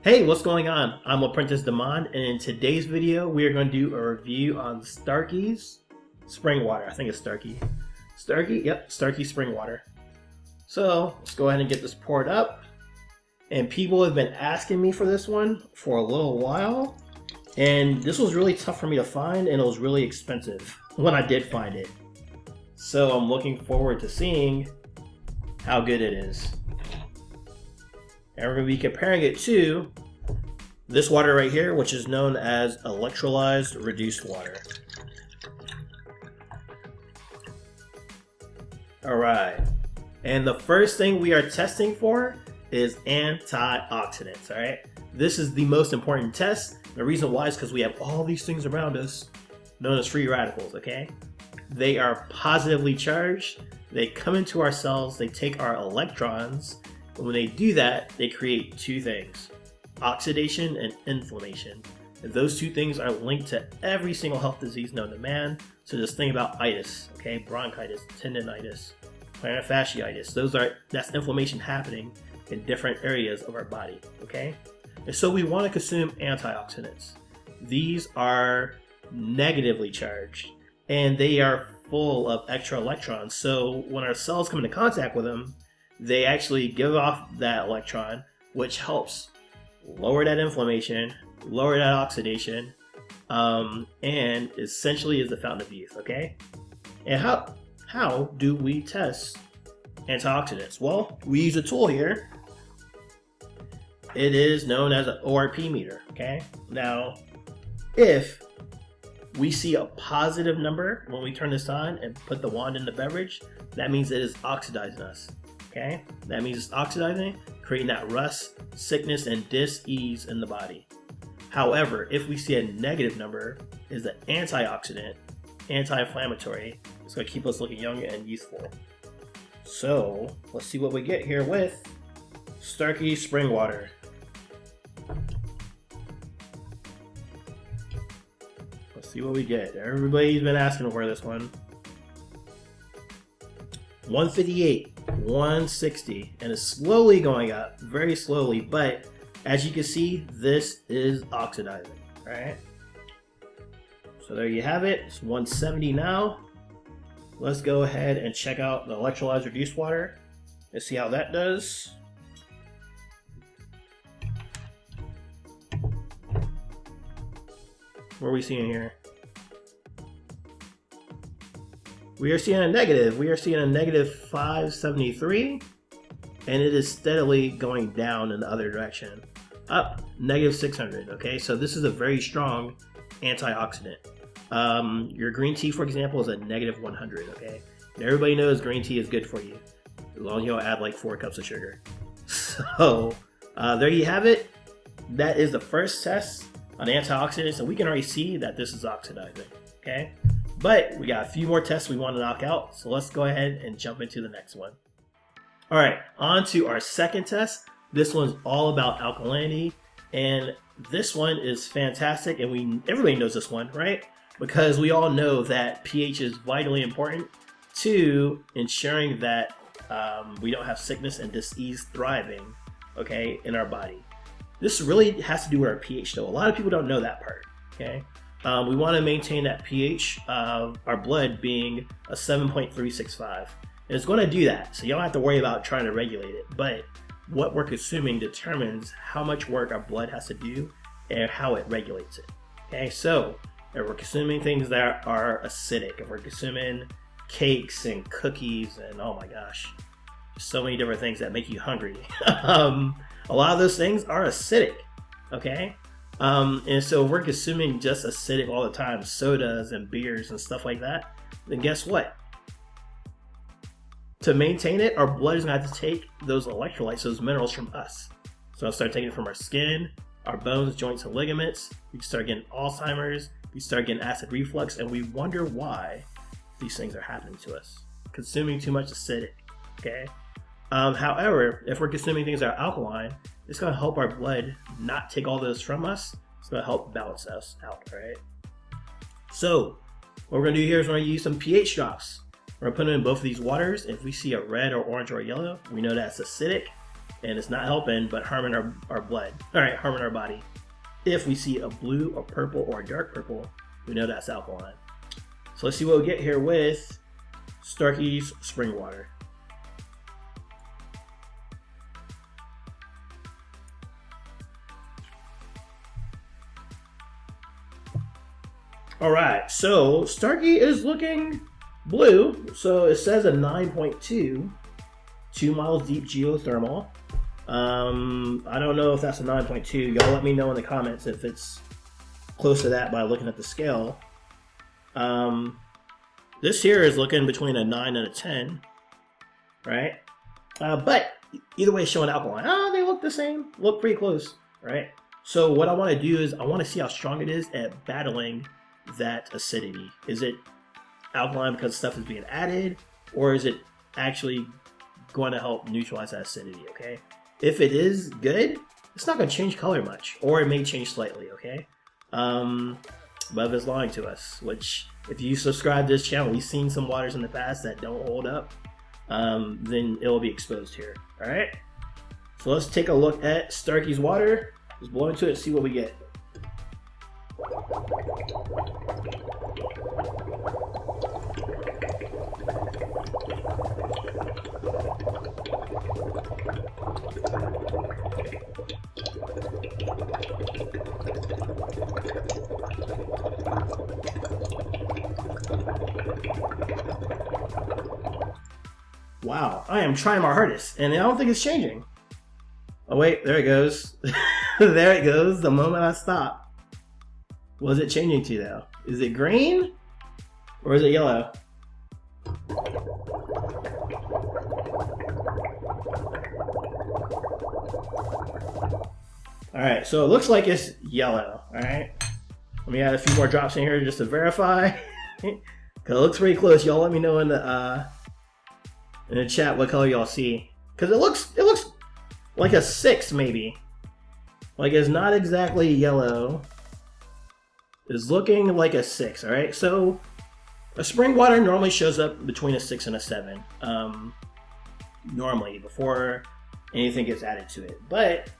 Hey, what's going on? I'm Apprentice Demond, and in today's video, we are going to do a review on Starkey's Spring Water. I think it's Starkey. Starkey? Yep, Starkey Spring Water. So, let's go ahead and get this poured up. And people have been asking me for this one for a little while. And this was really tough for me to find, and it was really expensive when I did find it. So, I'm looking forward to seeing how good it is. And we're going to be comparing it to this water right here, which is known as electrolyzed reduced water. Alright, and the first thing we are testing for is antioxidants, alright? This is the most important test. The reason why is because we have all these things around us known as free radicals, okay? They are positively charged. They come into our cells, they take our electrons. When they do that, they create two things: oxidation and inflammation. And those two things are linked to every single health disease known to man. So just think about itis, okay? Bronchitis, tendinitis, plantar fasciitis. That's inflammation happening in different areas of our body, okay? And so we want to consume antioxidants. These are negatively charged and they are full of extra electrons. So when our cells come into contact with them, they actually give off that electron, which helps lower that inflammation, lower that oxidation, and essentially is the fountain of youth, okay? And how do we test antioxidants? Well, we use a tool here. It is known as an ORP meter, okay? Now, if we see a positive number when we turn this on and put the wand in the beverage, that means it is oxidizing us. Okay, that means it's oxidizing, creating that rust, sickness, and dis-ease in the body. However, if we see a negative number, is an antioxidant, anti-inflammatory. It's going to keep us looking young and youthful. So let's see what we get here with Starkey Spring Water. Let's see what we get. Everybody's been asking for this one. 158, 160, and it's slowly going up, very slowly, but as you can see, this is oxidizing, right? So there you have it. It's 170 now. Let's go ahead and check out the electrolyzed reduced water and see how that does. What are we seeing here? We are seeing a negative. We are seeing a negative 573, and it is steadily going down in the other direction. Up, negative 600, okay? So this is a very strong antioxidant. Your green tea, for example, is a negative 100, okay? And everybody knows green tea is good for you, as long as you don't add like 4 cups of sugar. So there you have it. That is the first test on antioxidants, and we can already see that this is oxidizing, okay? But we got a few more tests we want to knock out, so let's go ahead and jump into the next one. All right, on to our second test. This one's all about alkalinity, and this one is fantastic, and everybody knows this one, right? Because we all know that pH is vitally important to ensuring that we don't have sickness and disease thriving, okay, in our body. This really has to do with our pH, though. A lot of people don't know that part, okay? We want to maintain that pH of our blood being a 7.365. And it's going to do that, so you don't have to worry about trying to regulate it. But what we're consuming determines how much work our blood has to do and how it regulates it. Okay, so if we're consuming things that are acidic, if we're consuming cakes and cookies and oh my gosh, so many different things that make you hungry. A lot of those things are acidic, okay? And so if we're consuming just acidic all the time, sodas and beers and stuff like that, then guess what? To maintain it, our blood is going to have to take those electrolytes, those minerals from us. So I'll start taking it from our skin, our bones, joints, and ligaments. We start getting Alzheimer's, we start getting acid reflux, and we wonder why these things are happening to us. Consuming too much acidic, okay? However, if we're consuming things that are alkaline, it's going to help our blood not take all this from us. It's going to help balance us out, right? So what we're going to do here is we're going to use some pH drops. We're going to put them in both of these waters. If we see a red or orange or a yellow, we know that's acidic. and it's not helping but harming our blood. All right, harming our body. If we see a blue or purple or a dark purple, we know that's alkaline. So let's see what we get here with Starkey's Spring Water. All right, so Starkey is looking blue. So it says a 9.2, 2 miles deep geothermal. I don't know if that's a 9.2. Y'all let me know in the comments if it's close to that by looking at the scale. This here is looking between a 9 and a 10, right? But either way, it's showing alkaline. Oh, they look the same. Look pretty close, right? So what I want to do is I want to see how strong it is at battling that acidity. Is it alkaline because stuff is being added, or is it actually going to help neutralize that acidity? Okay, if it is good, it's not going to change color much, or it may change slightly. Okay, but if it's lying to us, which if you subscribe to this channel, we've seen some waters in the past that don't hold up, then it will be exposed here. All right, so let's take a look at Starkey's water. Just blow into it, see what we get. Wow, I am trying my hardest, and I don't think it's changing. Oh wait, there it goes. There it goes, the moment I stop. What is it changing to though? Is it green? Or is it yellow? Alright, so it looks like it's yellow, alright? Let me add a few more drops in here just to verify. Cause it looks pretty close. Y'all let me know in the chat what color y'all see. Cause it looks like a 6 maybe. Like it's not exactly yellow. It's looking like a 6, alright? So a spring water normally shows up between a 6 and a 7. Normally, before anything gets added to it. But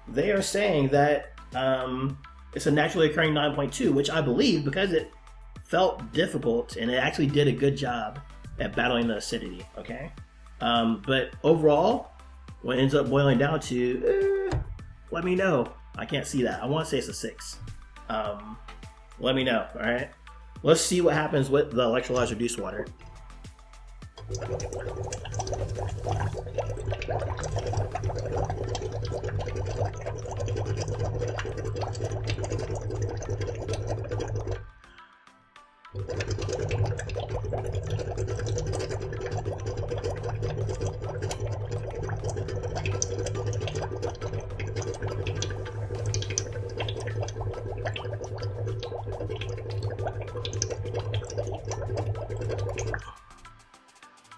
they are saying that it's a naturally occurring 9.2, which I believe because it felt difficult and it actually did a good job at battling the acidity, okay? But overall, what it ends up boiling down to, let me know. I can't see that. I want to say it's a 6. Let me know, alright? Let's see what happens with the electrolyzed reduced water.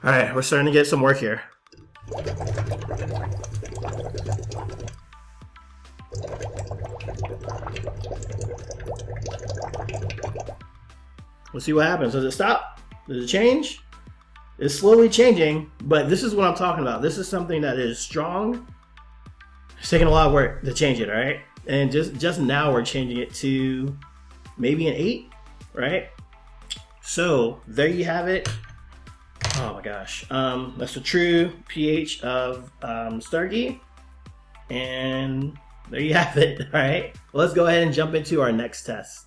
Alright, we're starting to get some work here. We'll see what happens. Does it stop? Does it change? It's slowly changing, but this is what I'm talking about. This is something that is strong. It's taking a lot of work to change it, alright? And just now we're changing it to maybe an 8, right? So there you have it. Oh my gosh. That's the true pH of Starkey. And there you have it. All right. Let's go ahead and jump into our next test.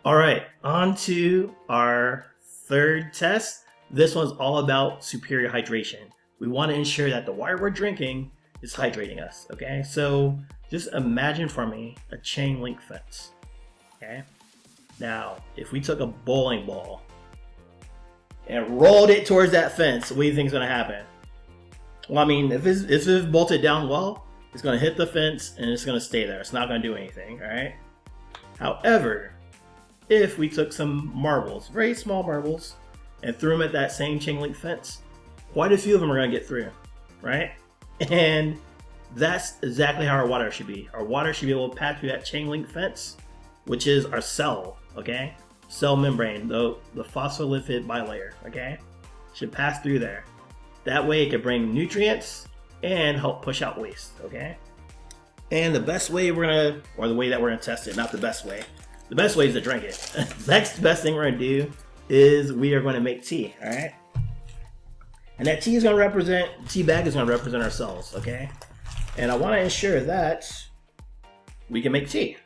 All right. On to our third test. This one's all about superior hydration. We want to ensure that the water we're drinking is hydrating us. Okay. So just imagine for me a chain link fence. Okay. Now, if we took a bowling ball and rolled it towards that fence, what do you think is going to happen? Well, I mean, if it's bolted down well, it's going to hit the fence and it's going to stay there. It's not going to do anything, all right? However, if we took some marbles, very small marbles, and threw them at that same chain link fence, quite a few of them are going to get through, right? And that's exactly how our water should be. Our water should be able to pass through that chain link fence, which is our cell, okay? Cell membrane, the phospholipid bilayer, okay? Should pass through there. That way it can bring nutrients and help push out waste, okay? And the best way the way that we're gonna test it, not the best way. The best way is to drink it. Next best thing we're gonna do is we are gonna make tea, all right? And that tea bag is gonna represent our cells, okay? And I wanna ensure that we can make tea.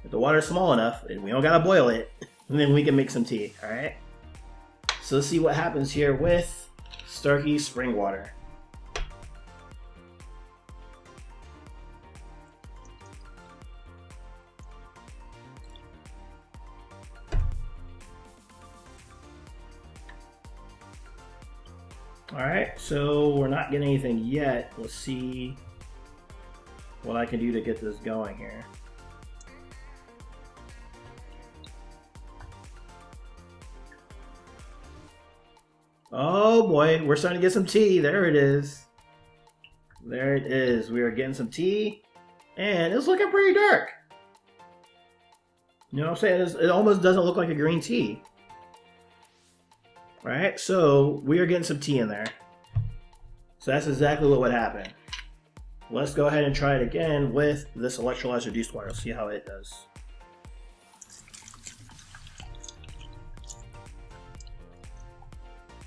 If the water's small enough, and we don't gotta boil it, then we can make some tea, all right? So let's see what happens here with Starkey Spring Water. Alright, so we're not getting anything yet. Let's see what I can do to get this going here. Oh boy, we're starting to get some tea. There it is. There it is. We are getting some tea, and it's looking pretty dark. You know what I'm saying? It almost doesn't look like a green tea. Alright, so we are getting some tea in there. So that's exactly what would happen. Let's go ahead and try it again with this electrolyzed reduced water. See how it does.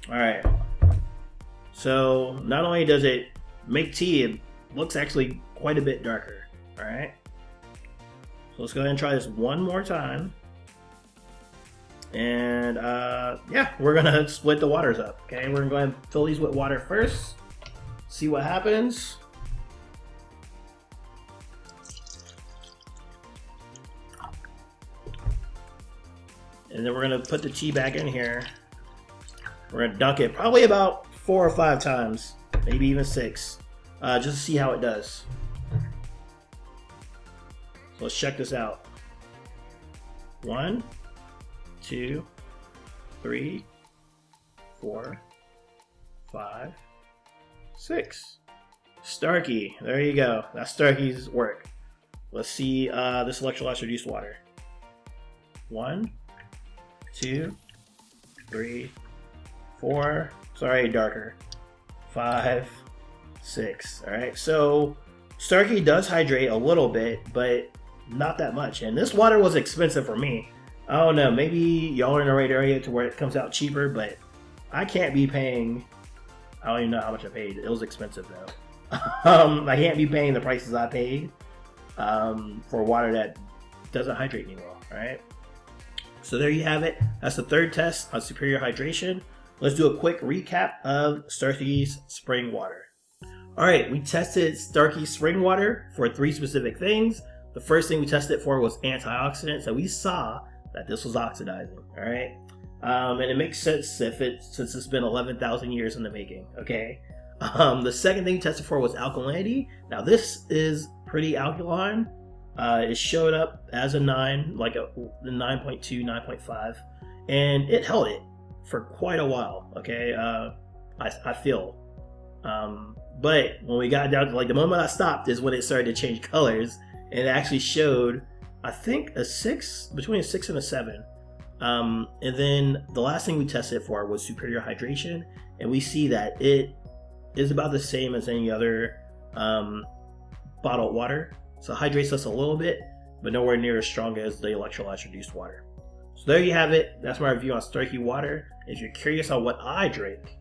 Alright. So not only does it make tea, it looks actually quite a bit darker. Alright. So let's go ahead and try this one more time. And yeah, we're gonna split the waters up. Okay, we're gonna go ahead and fill these with water first. See what happens. And then we're gonna put the tea bag in here. We're gonna dunk it probably about 4 or 5 times, maybe even 6, just to see how it does. So let's check this out. 1, 2, 3, 4, 5, 6. Starkey, there you go. That's Starkey's work. Let's see this electrolyzed reduced water. 1, 2, 3, 4. Sorry, darker. 5, 6. All right. So Starkey does hydrate a little bit, but not that much. And this water was expensive for me. I don't know, maybe y'all are in the right area to where it comes out cheaper, but I can't be paying, I don't even know how much I paid. It was expensive though. I can't be paying the prices I paid for water that doesn't hydrate me well, alright? So there you have it. That's the third test on superior hydration. Let's do a quick recap of Starkey's Spring Water. Alright, we tested Starkey Spring Water for 3 specific things. The first thing we tested for was antioxidants, and we saw that this was oxidizing, all right? And it makes sense since it's been 11,000 years in the making, okay? The second thing we tested for was alkalinity. Now this is pretty alkaline. It showed up as a 9, like a 9.2, 9.5, and it held it for quite a while, okay? I feel. But when we got down to, like, the moment I stopped is when it started to change colors, and it actually showed, I think, a 6, between a 6 and a 7. And then the last thing we tested for was superior hydration, and we see that it is about the same as any other bottled water. So it hydrates us a little bit, but nowhere near as strong as the electrolyzed reduced water. So there you have it. That's my review on Starkey water. If you're curious on what I drink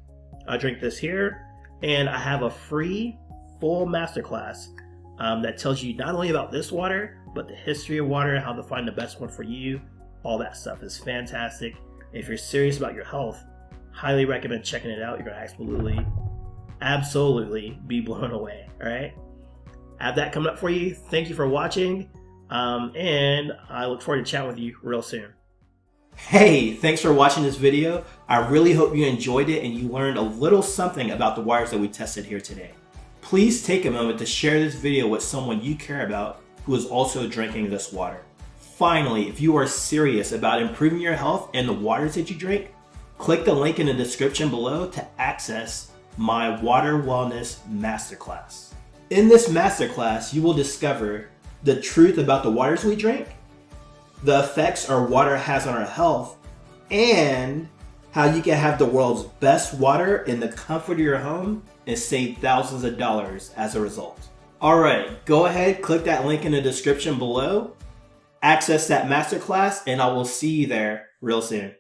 this here, and I have a free full masterclass that tells you not only about this water, but the history of water, how to find the best one for you. All that stuff is fantastic. If you're serious about your health, highly recommend checking it out. You're going to absolutely be blown away. All right. I have that coming up for you. Thank you for watching. And I look forward to chatting with you real soon. Hey, thanks for watching this video. I really hope you enjoyed it and you learned a little something about the waters that we tested here today. Please take a moment to share this video with someone you care about who is also drinking this water. Finally, if you are serious about improving your health and the waters that you drink, click the link in the description below to access my Water Wellness Masterclass. In this masterclass, you will discover the truth about the waters we drink, the effects our water has on our health, and how you can have the world's best water in the comfort of your home and save thousands of dollars as a result. Alright, go ahead, click that link in the description below, access that masterclass, and I will see you there real soon.